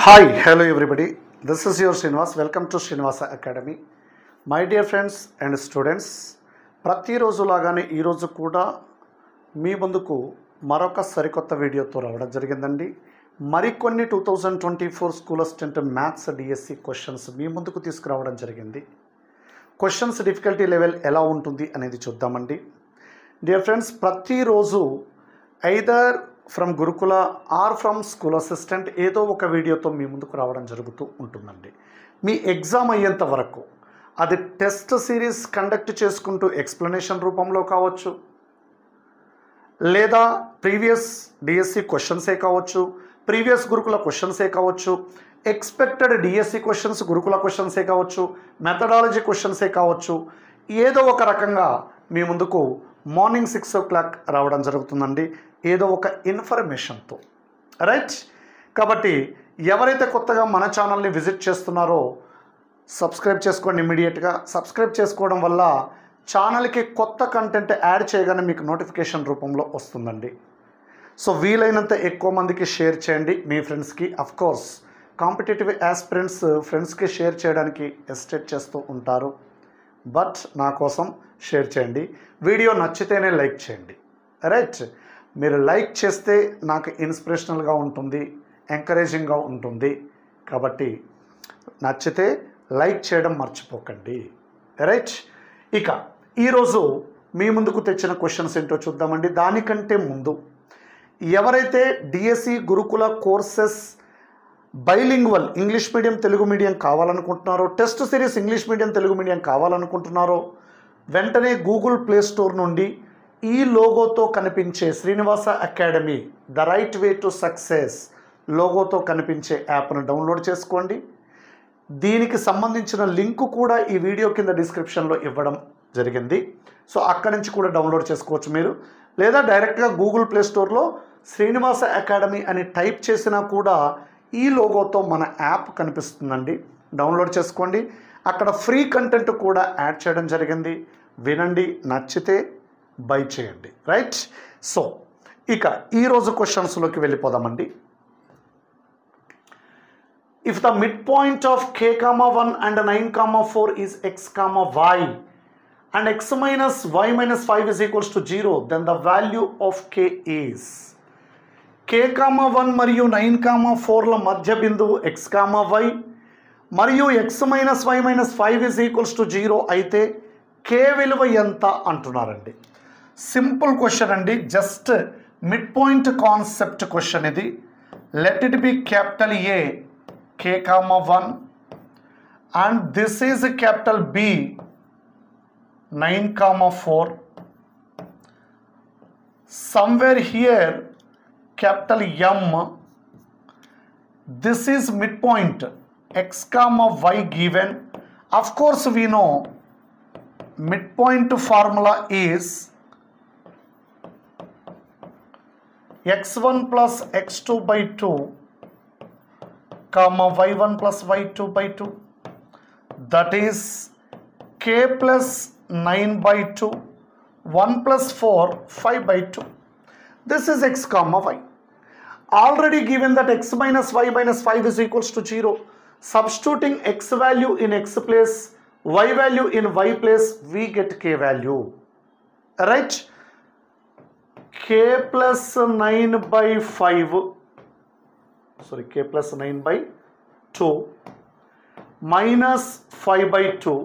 Hi, hello everybody. This is your Srinivas. Welcome to Srinivasa Academy. My dear friends and students, ప్రతిరోజు లాగానే ఈరోజు కూడా మీ ముందుకు మరొక సరికొత్త వీడియోతో రావడం జరిగిందండి. మరికొన్ని 2024 school assistant maths DSC questions మీ ముందుకు తీసుకురావడం జరిగింది. క్వశ్చన్స్ డిఫికల్టీ లెవెల్ ఎలా ఉంటుంది అనేది చూద్దామండి. డియర్ ఫ్రెండ్స్, ప్రతిరోజు ఐదర్ ఫ్రమ్ గురుకుల ఆర్ ఫ్రమ్ స్కూల్ అసిస్టెంట్ ఏదో ఒక వీడియోతో మీ ముందుకు రావడం జరుగుతూ ఉంటుందండి. మీ ఎగ్జామ్ అయ్యేంత వరకు అది టెస్ట్ సిరీస్ కండక్ట్ చేసుకుంటూ ఎక్స్ప్లెనేషన్ రూపంలో కావచ్చు, లేదా ప్రీవియస్ డిఎస్సి క్వశ్చన్సే కావచ్చు, ప్రీవియస్ గురుకుల క్వశ్చన్సే కావచ్చు, ఎక్స్పెక్టెడ్ డిఎస్సి క్వశ్చన్స్ గురుకుల క్వశ్చన్సే కావచ్చు, మెథడాలజీ క్వశ్చన్సే కావచ్చు, ఏదో ఒక రకంగా మీ ముందుకు మార్నింగ్ 6 o'clock రావడం జరుగుతుందండి, ఏదో ఒక ఇన్ఫర్మేషన్తో. రైట్, కాబట్టి ఎవరైతే కొత్తగా మన ఛానల్ని విజిట్ చేస్తున్నారో సబ్స్క్రైబ్ చేసుకోండి. ఇమ్మీడియట్గా సబ్స్క్రైబ్ చేసుకోవడం వల్ల ఛానల్కి కొత్త కంటెంట్ యాడ్ చేయగానే మీకు నోటిఫికేషన్ రూపంలో వస్తుందండి. సో వీలైనంత ఎక్కువ మందికి షేర్ చేయండి మీ ఫ్రెండ్స్కి. అఫ్కోర్స్ కాంపిటేటివ్ యాస్పిరెంట్స్ ఫ్రెండ్స్కి షేర్ చేయడానికి ఎస్టేట్ చేస్తూ ఉంటారు, బట్ నా కోసం షేర్ చేయండి. వీడియో నచ్చితేనే లైక్ చేయండి. రైట్, మీరు లైక్ చేస్తే నాకు ఇన్స్పిరేషనల్గా ఉంటుంది, ఎంకరేజింగ్గా ఉంటుంది. కాబట్టి నచ్చితే లైక్ చేయడం మర్చిపోకండి. రైట్, ఇక ఈరోజు మీ ముందుకు తెచ్చిన క్వశ్చన్స్ ఏంటో చూద్దామండి. దానికంటే ముందు ఎవరైతే డిఎస్సి గురుకుల courses bilingual English medium Telugu medium కావాలనుకుంటున్నారో, test series English medium Telugu medium కావాలనుకుంటున్నారో, వెంటనే గూగుల్ ప్లే స్టోర్ నుండి ఈ లోగోతో కనిపించే Srinivasa Academy the right way to success లోగోతో కనిపించే యాప్ను డౌన్లోడ్ చేసుకోండి. దీనికి సంబంధించిన లింకు కూడా ఈ వీడియో కింద డిస్క్రిప్షన్లో ఇవ్వడం జరిగింది. సో అక్కడి నుంచి కూడా డౌన్లోడ్ చేసుకోవచ్చు మీరు, లేదా డైరెక్ట్గా గూగుల్ ప్లే స్టోర్లో శ్రీనివాస అకాడమీ అని టైప్ చేసినా కూడా ఈ లోగోతో మన యాప్ కనిపిస్తుందండి. డౌన్లోడ్ చేసుకోండి. అక్కడ ఫ్రీ కంటెంట్ కూడా యాడ్ చేయడం జరిగింది. వినండి, నచ్చితే బై చేయండి. రైట్, సో ఇక ఈరోజు క్వశ్చన్స్లోకి వెళ్ళిపోదామండి. If the mid point of k,1 and 9,4 is x, y and x minus y minus 5 is equals to 0, then the value of k is k,1 మరియు 9,4ల మధ్య బిందువు x, y మరియు x minus y minus 5 is equals to 0 అయితే k విలువ ఎంత అంటున్నారండి. Simple question అండి, just mid point concept question ఇది. Let it be capital A k,1 and this is capital B 9,4. somewhere here capital M. this is midpoint x, y given. of course we know midpoint formula is x1 plus x2 by 2 comma y1 plus y2 by 2, that is k plus 9 by 2 1 plus 4 5 by 2. this is x comma y. already given that x minus y minus 5 is equals to 0. substituting x value in x place, y value in y place, we get k value. Right, k plus 9 by 5, sorry, k plus 9 by 2 minus 5 by 2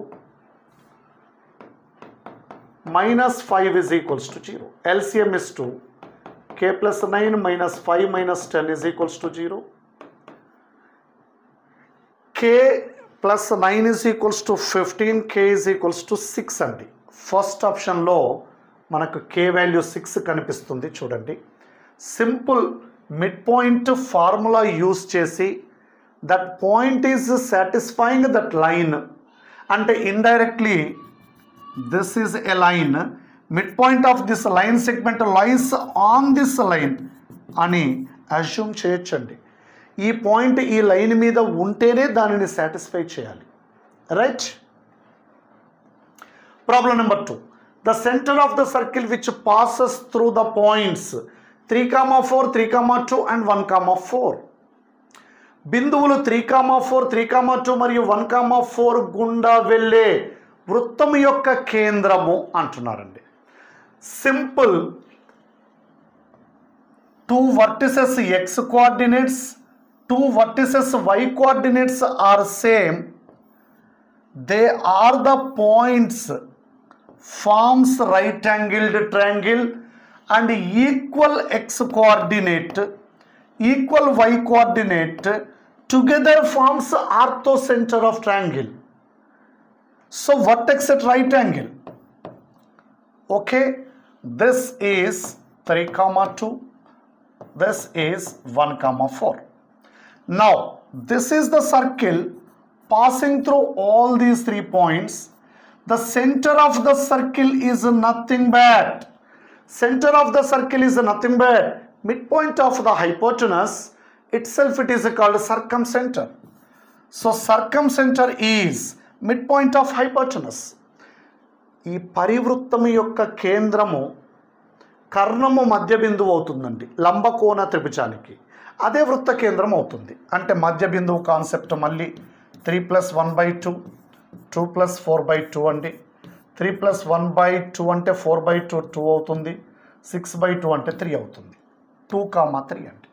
minus 5 is equals to 0. LCM is 2. k plus 9 minus 5 minus 10 is equals to 0. k plus 9 is equals to 15, k is equals to 6 అండి. First ఆప్షన్లో మనకు k value 6 కనిపిస్తుంది. చూడండి, simple mid point formula use చేసి that point is satisfying that line అంటే indirectly this is a line, mid point of this line segment lines on this line అని assume చేయొచ్చండి. ఈ పాయింట్ ఈ లైన్ మీద ఉంటేనే దానిని సాటిస్ఫై చేయాలి. Right, problem number 2. the center of the circle which passes through the points 3, 4, 3, 2 and 1, 4. బిందువులు 3,4 3,2 మరియు 1,4 గుండా వెళ్ళే వృత్తం యొక్క కేంద్రము అంటున్నారండి. Simple. 2 vertices x coordinates, 2 vertices y coordinates are same. They are the points forms right angled triangle and equal x coordinate, equal y coordinate together forms orthocenter of triangle. So vertex at right angle. Okay, this is 3,2. This is 1,4. Now this is the circle passing through all these 3 points. The center of the circle is nothing but midpoint of the hypotenuse itself. It is called circumcenter. So circumcenter is midpoint of hypotenuse. ఈ పరివృత్తము యొక్క కేంద్రము కర్ణము మధ్య బిందువు అవుతుందండి లంబకోణ త్రిభుజానికి. అదే వృత్త కేంద్రం అవుతుంది. అంటే మధ్య బిందువు కాన్సెప్ట్ మళ్ళీ 3 + 1/2, 2 + 4/2 అండి. 3 + 1/2 అంటే 4/2 2 అవుతుంది. 6/2 అంటే 3 అవుతుంది. 2,3 అండి.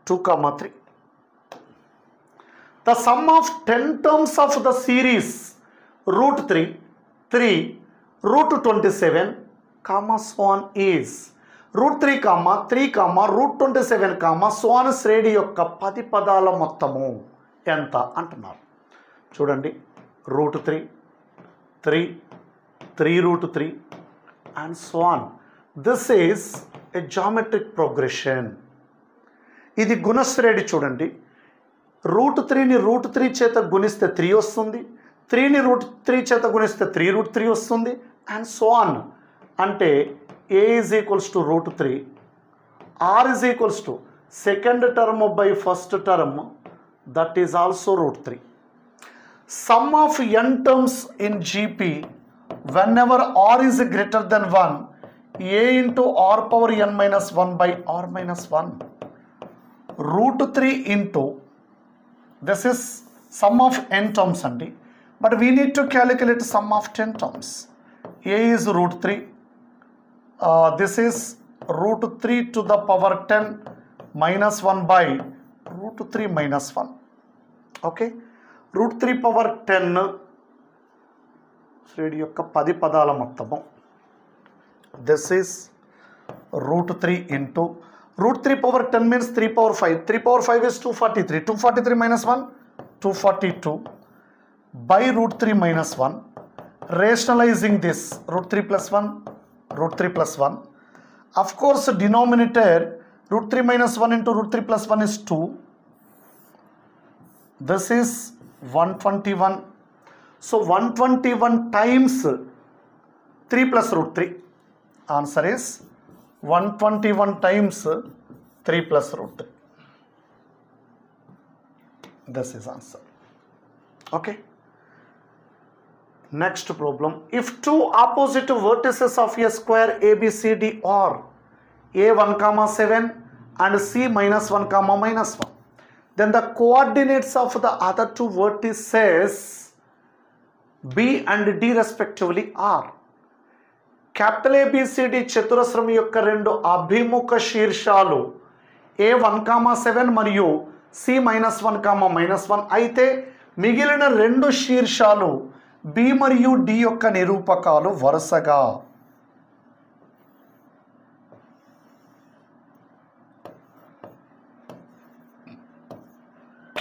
2,3. The sum of 10 terms of the series √3, 3, √27, so on is √3, 3, √27, so on శ్రేణి యొక్క 10 పదాల మొత్తము ఎంత అంటున్నారు. చూడండి, √3, 3, 3√3 and so on. This is a geometric progression. ఇది గుణశ్రేణి. చూడండి, √3ని √3 చేత గుణిస్తే 3 వస్తుంది, 3ని √3 చేత గుణిస్తే 3√3 వస్తుంది అండ్ సో ఆన్. అంటే a is equals to √3, r is equals to second term by first term, that is also √3. Sum of n terms in GP whenever r is greater than 1, a into r power n minus 1 by r minus 1. √3 into, this is sum of n terms andi, but we need to calculate sum of 10 terms. A is √3, this is √3 to the power 10 minus 1 by √3 minus 1. Okay, √3 power 10 శ్రేణి యొక్క 10 పదాల మొత్తము. This is √3 into √3 power 10 means 3 power 5. 3 power 5 is 243. 243 minus 1, 242 by √3 minus 1. Rationalizing this, √3 plus 1, √3 plus 1. Of course, denominator √3 minus 1 into √3 plus 1 is 2. This is 121. So 121 times 3 plus √3. Answer is 121 times 3 plus √3. This is answer. Okay. Next problem. If two opposite vertices of a square ABCD are A1, 7 and C -1, -1, then the coordinates of the other two vertices B and D respectively are. Capital ABCD చతురస్రం యొక్క రెండు అభిముఖ శీర్షాలు A1, 7 మరియు C -1, -1 అయితే మిగిలిన రెండు శీర్షాలు B మరియు D యొక్క నిరూపకాలు వరుసగా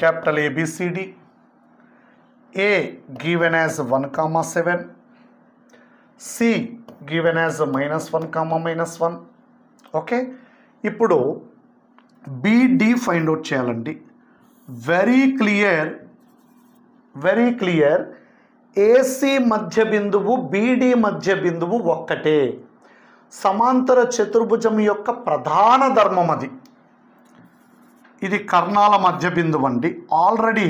capital ABCD A given as 1, 7, C given as -1, -1. Okay, ఇప్పుడు BD ఫైండ్ అవుట్ చేయాలండి. వెరీ క్లియర్ AC మధ్య బిందువు BD మధ్య బిందువు ఒక్కటే. సమాంతర చతుర్భుజం యొక్క ప్రధాన ధర్మం అది. ఇది కర్ణాల మధ్య బిందువు అండి. ఆల్రెడీ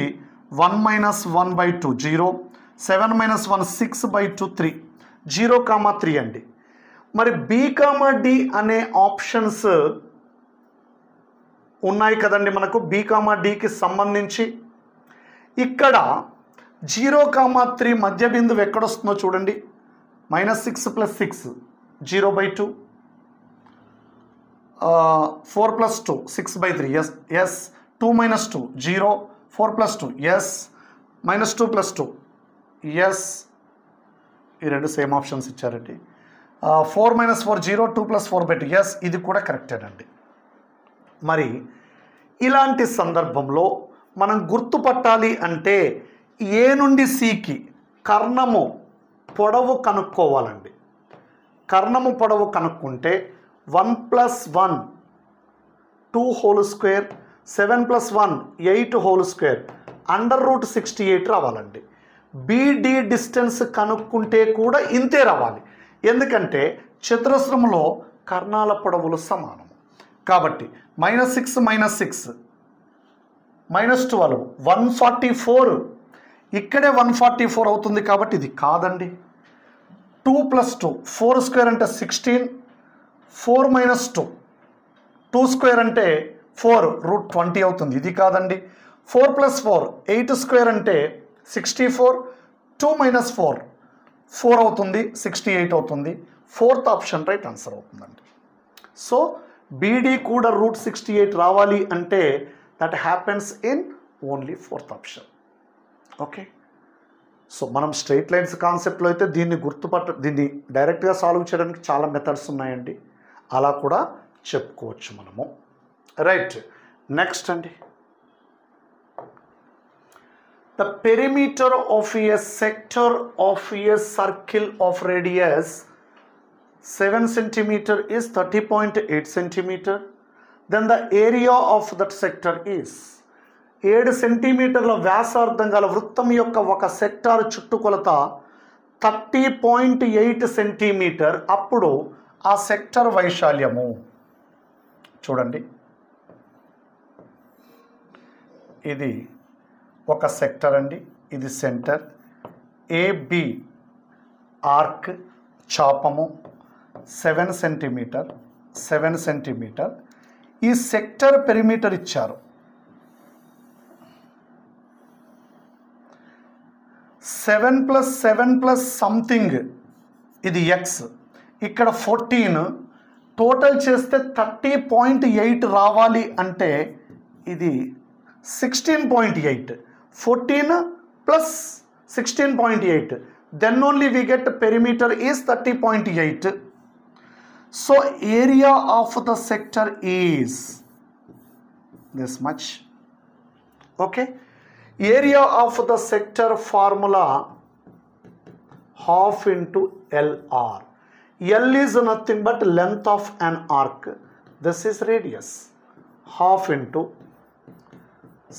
1 - 1/2 0, 7 - 1 6/2 3, 0, 3 అండి. మరి B, D అనే ఆప్షన్స్ ఉన్నాయి కదండి మనకు బి కామా డికి సంబంధించి. ఇక్కడ 0,3 మధ్య బిందువు ఎక్కడొస్తుందో చూడండి. -6 + 6 0/2, 4 + 2 6/3, yes 2 - 2 0, 4 + 2 yes, -2 + 2 yes. ఈ రెండు సేమ్ ఆప్షన్స్ ఇచ్చారండి. 4 - 4 0, 2 + 4/2 yes, ఇది కూడా కరెక్టేనండి. మరి ఇలాంటి సందర్భంలో మనం గుర్తుపట్టాలి అంటే ఏ నుండి సికి కర్ణము పొడవు కనుక్కోవాలండి. కర్ణము పొడవు కనుక్కుంటే 1 + 1 2 హోల్ స్క్వేర్, 7 + 1 8 హోల్ స్క్వేర్, √68 రావాలండి. బీడి డిస్టెన్స్ కనుక్కుంటే కూడా ఇంతే రావాలి. ఎందుకంటే చతురస్రంలో కర్ణాల పొడవులు సమానం కాబట్టి. -6 - 6 -12 144, ఇక్కడే 144 అవుతుంది కాబట్టి ఇది కాదండి. 2 + 2 4 స్క్వేర్ అంటే 16, 4 - 2 2 స్క్వేర్ అంటే 4 √20 అవుతుంది, ఇది కాదండి. 4 + 4 8 స్క్వేర్ అంటే 64, 2 - 4 4 అవుతుంది, 68 అవుతుంది. 4th ఆప్షన్ రైట్ ఆన్సర్ అవుతుందండి. సో బీడీ కూడా √68 రావాలి అంటే that happens in only 4th option. Okay, so మనం స్ట్రైట్ లైన్స్ కాన్సెప్ట్లో అయితే దీన్ని డైరెక్ట్గా సాల్వ్ చేయడానికి చాలా మెథడ్స్ ఉన్నాయండి, అలా కూడా చెప్పుకోవచ్చు మనము. రైట్, నెక్స్ట్ అండి. The perimeter of A sector of a circle of radius 7 cm is 30.8 cm. Then the area of that sector is 7 సెంటీమీటర్ల వ్యాసార్థం గల వృత్తం యొక్క ఒక సెక్టార్ చుట్టుకొలత 30.8 సెంటీమీటర్. అప్పుడు ఆ సెక్టర్ వైశాల్యము చూడండి. ఇది ఒక సెక్టర్ అండి, ఇది సెంటర్. ఏబి ఆర్క్ చాపము 7 సెంటీమీటర్, 7 సెంటీమీటర్. ఈ సెక్టర్ పెరిమీటర్ ఇచ్చారు. 7 + 7 + సంథింగ్ ఇది ఎక్స్, ఇక్కడ 14, టోటల్ చేస్తే 30.8 రావాలి అంటే ఇది 16.8, 14 + 16.8, then only we get perimeter is 30.8. So area of the sector is this much. Okay, area of the sector formula half into LR. L is nothing but length of an arc. This is radius. Half into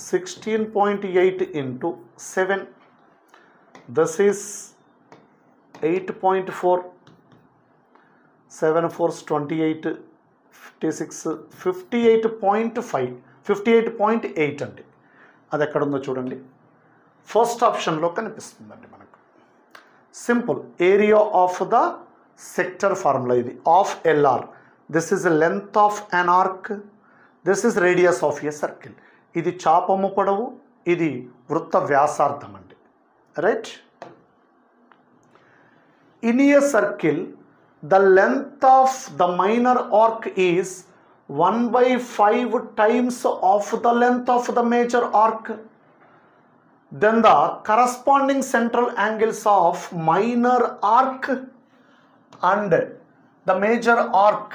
16.8 into 7. This is 8.4. 7 4s 28, 56, 58.5, 58.8 అండి. అది ఎక్కడ ఉందో చూడండి, first ఆప్షన్లో కనిపిస్తుందండి మనకు. Simple, area of the sector formula ఇది, of LR. This is length of an arc, this is radius of a circle. ఇది చాపము పొడవు, ఇది వృత్త వ్యాసార్థం అండి. Right, in a circle the length of the minor arc is 1/5 times of the length of the major arc. Then the corresponding central angles of minor arc and the major arc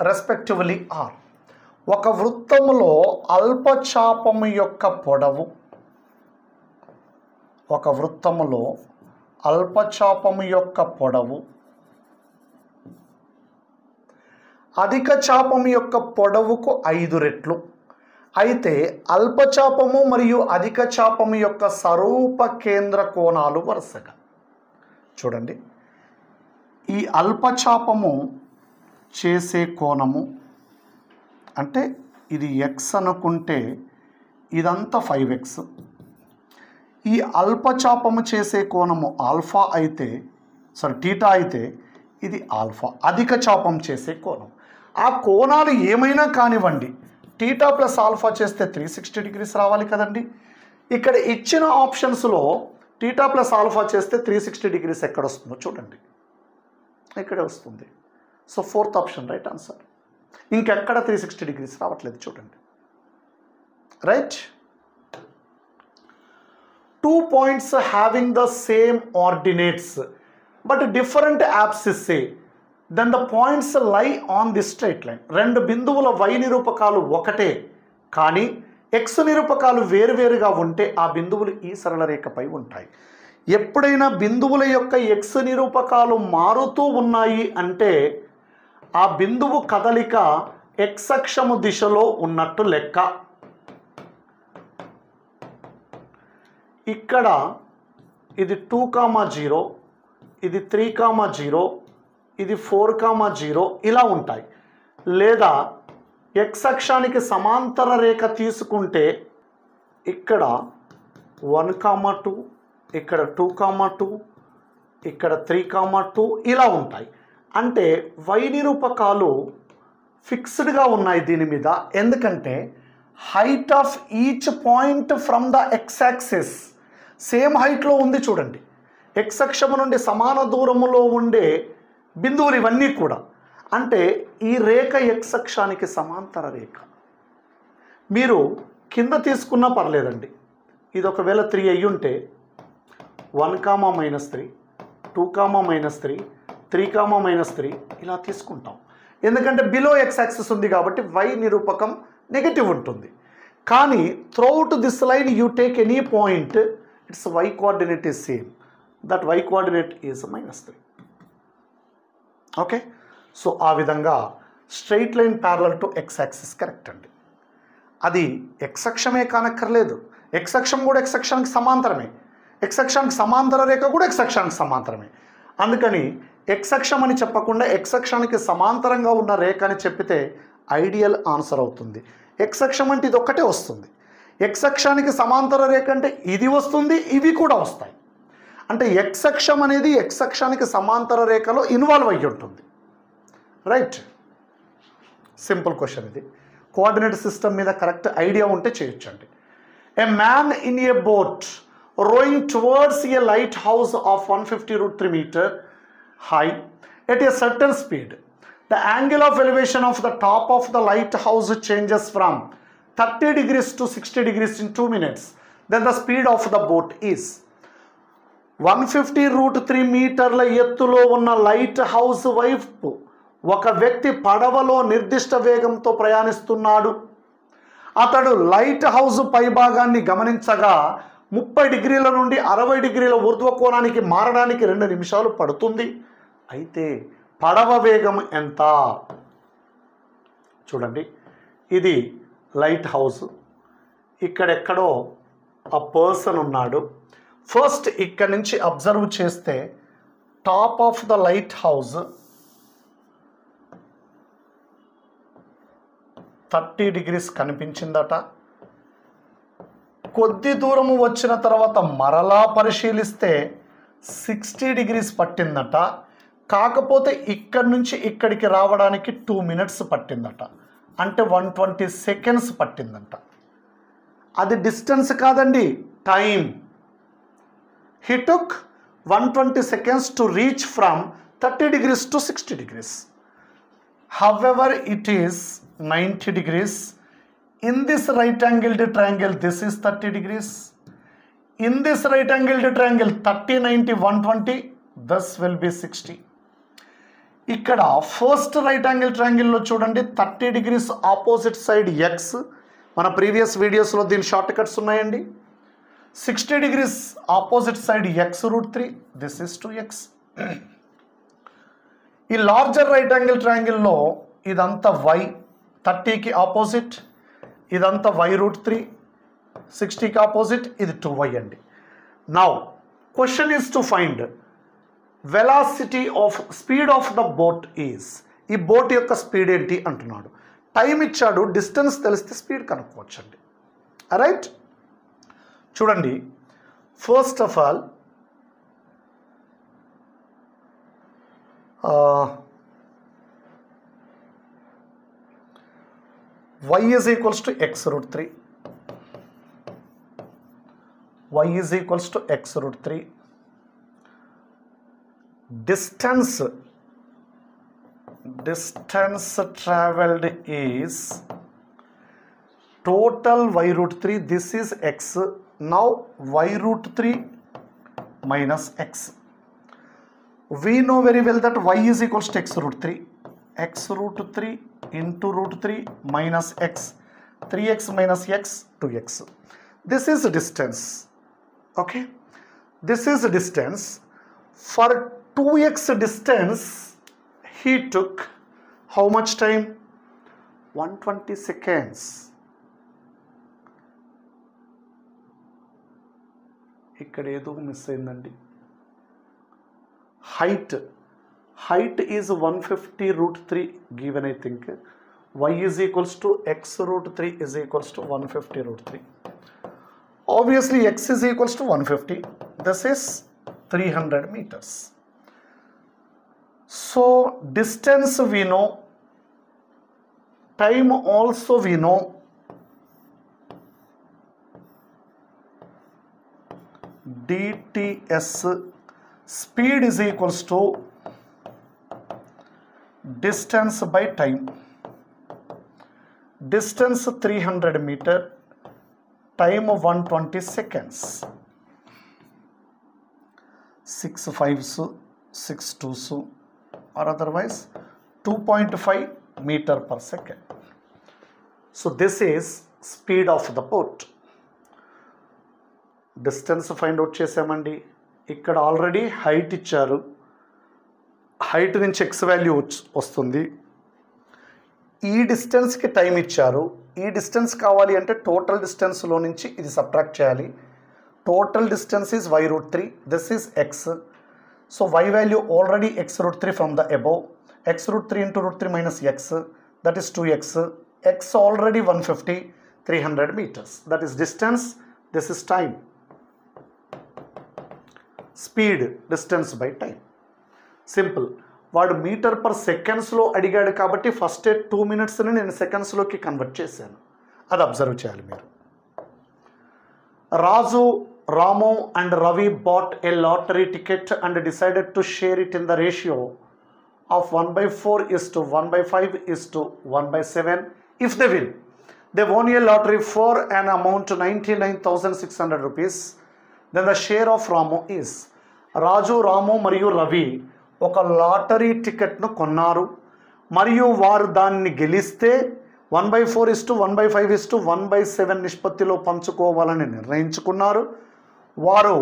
respectively are. ఒక వృత్తములో అల్పచాపము యొక్క పొడవు, ఒక వృత్తములో అల్పచాపము యొక్క పొడవు అధిక చాపము యొక్క పొడవుకు 5 రెట్లు అయితే అల్పచాపము మరియు అధిక చాపము యొక్క స్వరూప కేంద్ర కోణాలు వరుసగా చూడండి. ఈ అల్పచాపము చేసే కోణము అంటే ఇది ఎక్స్ అనుకుంటే ఇదంతా 5x. ఈ అల్పచాపము చేసే కోణము ఆల్ఫా అయితే టీటా అయితే ఇది ఆల్ఫా. అధిక చాపం చేసే కోణం, ఆ కోణాలు ఏమైనా కానివ్వండి, టీటా ప్లస్ ఆల్ఫా చేస్తే 360 డిగ్రీస్ రావాలి కదండి. ఇక్కడ ఇచ్చిన ఆప్షన్స్లో టీటా ప్లస్ ఆల్ఫా చేస్తే 360 డిగ్రీస్ ఎక్కడ వస్తుందో చూడండి, ఇక్కడే వస్తుంది. So fourth option right answer. ఇంకెక్కడ 360 డిగ్రీస్ రావట్లేదు చూడండి. Right. 2 points having the same ordinates but different abscissa say then the points lie on this straight line. రెండు బిందువుల y నిరూపకాలు ఒకటే కానీ x నిరూపకాలు వేరువేరుగా ఉంటే ఆ బిందువులు ఈ సరళ రేఖపై ఉంటాయి. ఎప్పుడైనా బిందువుల యొక్క x నిరూపకాలు మారుతూ ఉన్నాయి అంటే ఆ బిందువు కదలిక x అక్షము దిశలో ఉన్నట్టు లెక్క. ఇక్కడ ఇది 2,0, ఇది 3,0, ఇది 4,0 ఇలా ఉంటాయి. లేదా x అక్షానికి సమాంతర రేఖ తీసుకుంటే ఇక్కడ 1,2, ఇక్కడ 2,2, ఇక్కడ 3,2 ఇలా ఉంటాయి. అంటే y నిరూపకాలు ఫిక్స్డ్గా ఉన్నాయి దీని మీద. ఎందుకంటే height of each point from the x axis same హైట్లో ఉంది చూడండి. x అక్షము నుండి సమాన దూరములో ఉండే బిందువులు ఇవన్నీ కూడా. అంటే ఈ రేఖ x అక్షానికి సమాంతర రేఖ. మీరు కింద తీసుకున్నా పర్లేదండి. ఇది ఒకవేళ 3 అయ్యి ఉంటే 1,-3, 2,-3, 3,-3 ఇలా తీసుకుంటాం. ఎందుకంటే బిలో x యాక్సిస్ ఉంది కాబట్టి y నిరూపకం నెగటివ్ ఉంటుంది. కానీ throughout this line you take any point, it's y coordinate is same, that y coordinate is -3. Okay. So ఆ విధంగా straight line parallel to x axis correct అండి. అది x అక్షమే కానక్కర్లేదు, x అక్షం కూడా x అక్షానికి సమాంతరమే, x అక్షానికి సమాంతర రేఖ కూడా x అక్షానికి సమాంతరమే. అందుకని x అక్షం అని చెప్పకుండా x అక్షానికి సమాంతరంగా ఉన్న రేఖ అని చెప్పితే ఐడియల్ ఆన్సర్ అవుతుంది. x అక్షం అంటే ఇది ఒక్కటే వస్తుంది. x అక్షానికి సమాంతర రేఖ అంటే ఇది వస్తుంది, ఇవి కూడా వస్తాయి. అంటే x అక్షం అనేది x అక్షానికి సమాంతర రేఖలో ఇన్వాల్వ్ అయ్యి ఉంటుంది. రైట్. సింపుల్ క్వశ్చన్ ఇది. కోఆర్డినేట్ సిస్టమ్ మీద కరెక్ట్ ఐడియా ఉంటే చేయొచ్చండి. ఏ man in a boat rowing towards a light house of 150√3 meter high at a certain speed. The angle of elevation of the top of the lighthouse changes from 30 degrees to 60 degrees in 2 minutes. Then the speed of the boat is 150√3 మీటర్ల ఎత్తులో ఉన్న light house వైపు ఒక వ్యక్తి పడవలో నిర్దిష్ట వేగంతో ప్రయాణిస్తున్నాడు. అతడు లైట్ హౌస్ పైభాగాన్ని గమనించగా 30 డిగ్రీల నుండి 60 డిగ్రీల ఊర్ధ్వ కోణానికి మారడానికి 2 నిమిషాలు పడుతుంది. అయితే పడవ వేగం ఎంత? చూడండి, ఇది లైట్ హౌస్, ఇక్కడెక్కడో ఆ పర్సన్ ఉన్నాడు. ఫస్ట్ ఇక్కడి నుంచి అబ్జర్వ్ చేస్తే top of the light house 30 degrees కనిపించిందట. కొద్ది దూరము వచ్చిన తర్వాత మరలా పరిశీలిస్తే 60 degrees పట్టిందట. కాకపోతే ఇక్కడి నుంచి ఇక్కడికి రావడానికి 2 minutes పట్టిందట. అంటే 120 seconds పట్టిందంట. అది డిస్టెన్స్ కాదండి, time. He took 120 seconds to reach from 30 degrees to 60 degrees. However, it is 90 degrees. In this right angled triangle, this is 30 degrees. In this right angled triangle, 30, 90, 120, this will be 60. ఇక్కడ first right angle ట్రయాంగిల్లో చూడండి 30 degrees opposite side X. మన previous వీడియోస్లో దీని short cuts ఉన్నాయండి. 60 degrees opposite side x√3, this is 2x. ఈ larger right angle ట్రయాంగిల్లో ఇదంతా y, 30కి opposite, ఇదంతా y√3, 60కి opposite, ఇది 2y అండి. Now question is to find velocity of speed of the boat is. ఈ బోట్ యొక్క స్పీడ్ ఏంటి అంటున్నాడు. టైం ఇచ్చాడు, డిస్టెన్స్ తెలిస్తే స్పీడ్ కనుక్కోవచ్చండి. రైట్. చూడండి, first of all y is equals to x root 3. Y is equals to x root 3. Distance traveled is total y root 3. This is x. Now y root 3 minus x. We know very well that y is equals to x root 3. X root 3 into root 3 minus x. 3x minus x, 2x. This is distance. Okay. This is distance. For 2x distance, he took how much time? 120 seconds. ఇక్కడ ఏదో miss అయిందండి. height is 150 root 3 given, I think. Y is equals to x root 3 is equals to 150 root 3. Obviously x is equals to 150. This is 300 meters. So distance we know, time also we know. dts speed is equals to distance by time. Distance 300 meter, time 120 seconds. 6 5s, 6 2s, or otherwise 2.5 meter per second. So this is speed of the boat. Distance find out చేసామండి. ఇక్కడ already height ఇచ్చారు, height నుంచి X value వస్తుంది. ఈ డిస్టెన్స్కి time ఇచ్చారు. ఈ distance కావాలి అంటే టోటల్ డిస్టెన్స్లో నుంచి ఇది సబ్ట్రాక్ట్ చేయాలి. Total distance is y root 3. This is x. So y value already x root 3 from the above. x root 3 into root 3 minus x, that is 2x. x already 150, 300 meters. That is distance. This is time. Speed distance by time. Simple. వాడు metre per సెకండ్స్లో అడిగాడు కాబట్టి first 2 minutesని నేను సెకండ్స్లోకి convert చేశాను. అది observe చేయాలి మీరు. Raju, Ramu and Ravi bought a lottery ticket and decided to share it in the ratio of 1/4:1/5:1/7 if they win. They won a lottery for an amount to 99,600 rupees. Then the share of Ramu is. రాజు, రాము మరియు రవి ఒక lottery టికెట్ను కొన్నారు మరియు వారు దాన్ని గెలిస్తే 1/4:1/5:1/7 నిష్పత్తిలో పంచుకోవాలని నిర్ణయించుకున్నారు. వారు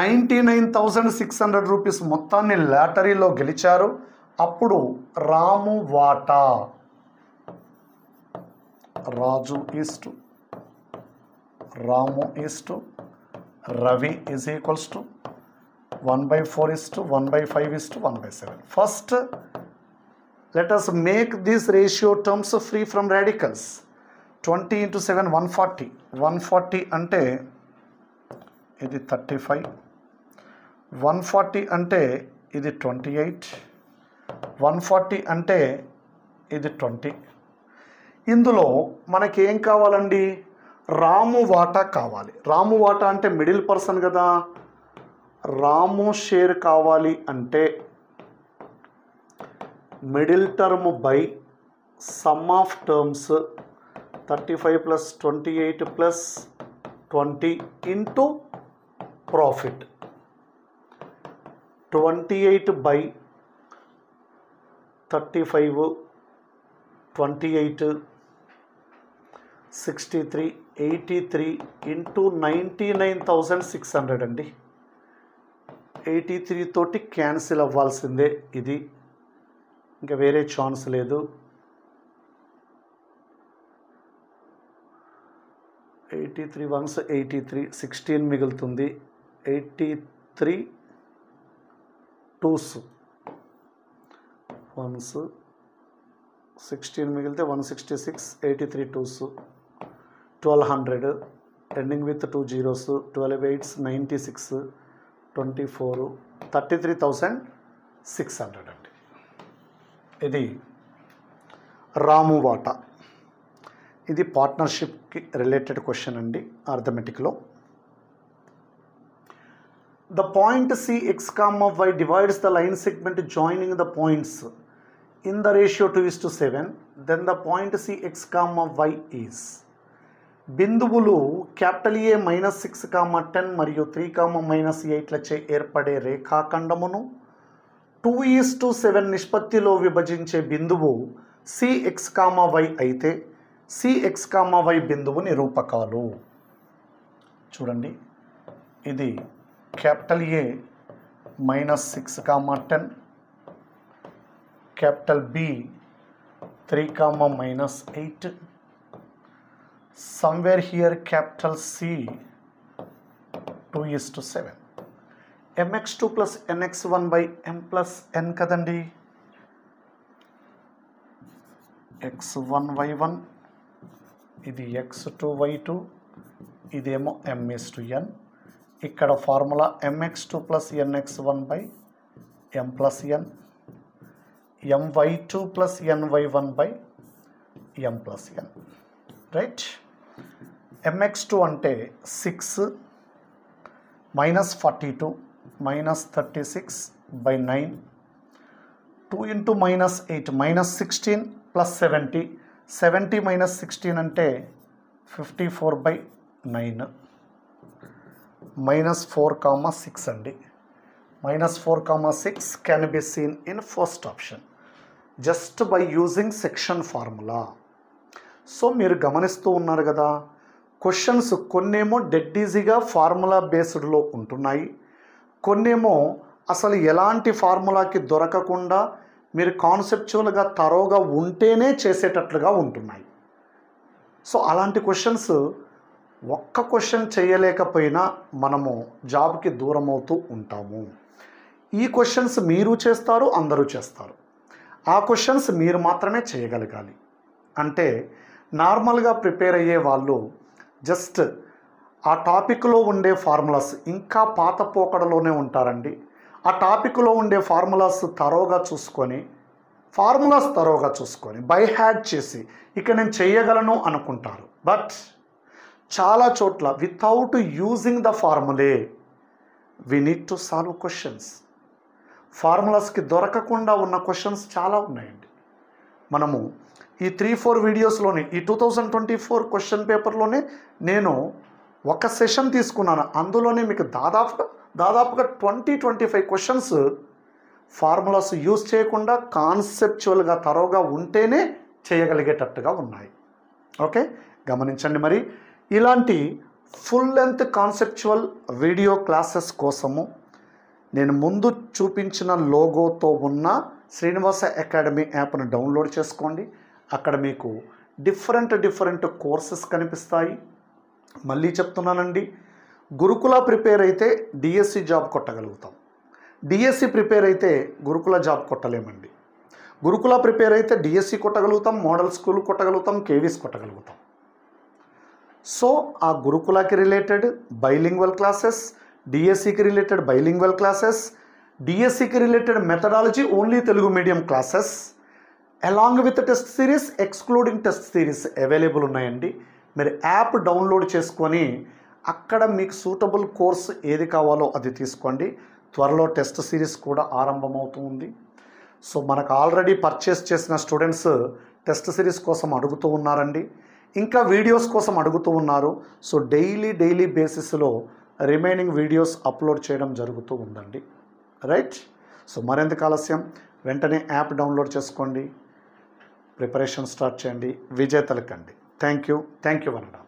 99,600 రూపీస్ మొత్తాన్ని లాటరీలో గెలిచారు. అప్పుడు రాము వాటా, Raju is to Ramu is to Ravi is equals to 1/4:1/5:1/7. First, let us make these ratio terms free from radicals. 20 into 7, 140. 140 ante ఇది 35. 140 ante ఇది 28. 140 ante ఇది 20. ఇందులో మనకి ఏం కావాలండి? రాము వాటా కావాలి. రాము వాటా అంటే మిడిల్ పర్సన్ కదా. రాము షేర్ కావాలి అంటే middle term by some of terms 35 + 28 + 20 into profit. 28 by 35, 28, 63, 83 into 99,600 అండి. 83 తోటి క్యాన్సిల్ అవ్వాల్సిందే. ఇది ఇంకా వేరే ఛాన్స్ లేదు. 83 వన్స్ 83, 16 మిగులుతుంది. 83 2s వన్స్ 16 మిగిలితే 166, 83 2s 1200, ending with 2 zeros, 12 8s 96, 24, 33,600 అండి. ఇది రాము వాటా. ఇది పార్ట్నర్షిప్కి రిలేటెడ్ క్వశ్చన్ అండి అర్థమెటిక్లో. The point CX, Y divides the line segment joining the points in the ratio 2:7, then the point CX, Y is. బిందువులు క్యాపిటల్ A -6, 10 మరియు 3, -8లచే ఏర్పడే రేఖాఖండమును 2:7 నిష్పత్తిలో విభజించే బిందువు CX, Y అయితే CX, Y బిందువు నిరూపకాలు. చూడండి, ఇది capital A -6, 10, capital B 3, -8, somewhere here capital C 2:7. mx2 plus nx1 by m plus n కదండి. x1 y1, ఇది x2 y2, ఇదేమో m:n. ఇక్కడ formula mx2 plus nx1 by m plus n, my2 plus ny1 by m plus n, right. mx2 అంటే 6 -42 -36 by 9, 2 into -8 -16 plus 70, 70 minus 16 అంటే 54 by 9, -4, అండి. -4, 6 can be seen in first option just by using section formula. So మీరు గమనిస్తూ ఉన్నారు కదా, questions కొన్నేమో dead ఈజీగా formula బేస్డ్లో ఉంటున్నాయి, కొన్నేమో అసలు ఎలాంటి ఫార్ములాకి దొరకకుండా మీరు కాన్సెప్చువల్గా తరోగా ఉంటేనే చేసేటట్లుగా ఉంటున్నాయి. సో అలాంటి క్వశ్చన్స్ ఒక్క క్వశ్చన్ చేయలేకపోయినా మనము జాబ్కి దూరం అవుతూ ఉంటాము. ఈ క్వశ్చన్స్ మీరు చేస్తారు, అందరూ చేస్తారు. ఆ క్వశ్చన్స్ మీరు మాత్రమే చేయగలగాలి. అంటే నార్మల్గా ప్రిపేర్ అయ్యే వాళ్ళు జస్ట్ ఆ టాపిక్లో ఉండే ఫార్ములాస్ ఇంకా పాత పోకడలోనే ఉంటారండి. ఆ టాపిక్లో ఉండే ఫార్ములాస్ తరోగా చూసుకొని బై హ్యాడ్ చేసి ఇక నేను చేయగలను అనుకుంటారు. బట్ చాలా చోట్ల without using the formulae we need to solve questions. ఫార్ములాస్కి దొరకకుండా ఉన్న క్వశ్చన్స్ చాలా ఉన్నాయండి. మనము ఈ 3-4 వీడియోస్లోనే ఈ 2024 క్వశ్చన్ పేపర్లోనే నేను ఒక సెషన్ తీసుకున్నాను. అందులోనే మీకు దాదాపుగా 20-25 క్వశ్చన్స్ ఫార్ములాస్ యూజ్ చేయకుండా కాన్సెప్చువల్గా తరోగా ఉంటేనే చేయగలిగేటట్టుగా ఉన్నాయి. ఓకే, గమనించండి. మరి ఇలాంటి full length conceptual video classes కోసము నేను ముందు చూపించిన లోగోతో ఉన్న శ్రీనివాస అకాడమీ యాప్ను డౌన్లోడ్ చేసుకోండి. అక్కడ మీకు డిఫరెంట్ కోర్సెస్ కనిపిస్తాయి. మళ్ళీ చెప్తున్నానండి, గురుకుల ప్రిపేర్ అయితే డిఎస్సి జాబ్ కొట్టగలుగుతాం, డిఎస్సి ప్రిపేర్ అయితే గురుకుల జాబ్ కొట్టలేమండి. గురుకుల ప్రిపేర్ అయితే డిఎస్సి కొట్టగలుగుతాం, మోడల్ స్కూల్ కొట్టగలుగుతాం, కేవీస్ కొట్టగలుగుతాం. సో ఆ గురుకులకి రిలేటెడ్ బైలింగ్వల్ క్లాసెస్, డిఎస్సికి రిలేటెడ్ బైలింగ్వల్ క్లాసెస్, డిఎస్సికి related methodology only Telugu medium classes along with test series, excluding test series available ఉన్నాయండి. మీరు యాప్ డౌన్లోడ్ చేసుకొని అక్కడ మీకు సూటబుల్ కోర్స్ ఏది కావాలో అది తీసుకోండి. త్వరలో టెస్ట్ సిరీస్ కూడా ఆరంభమవుతుంది. సో మనకు ఆల్రెడీ పర్చేస్ చేసిన స్టూడెంట్స్ టెస్ట్ సిరీస్ కోసం అడుగుతూ ఉన్నారండి, ఇంకా వీడియోస్ కోసం అడుగుతూ ఉన్నారు. సో డైలీ బేసిస్లో రిమైనింగ్ వీడియోస్ అప్లోడ్ చేయడం జరుగుతూ ఉందండి. రైట్. సో మరెందుకు ఆలస్యం, వెంటనే యాప్ డౌన్లోడ్ చేసుకోండి, ప్రిపరేషన్ స్టార్ట్ చేయండి, విజేతలకండి. Thank you వనడా.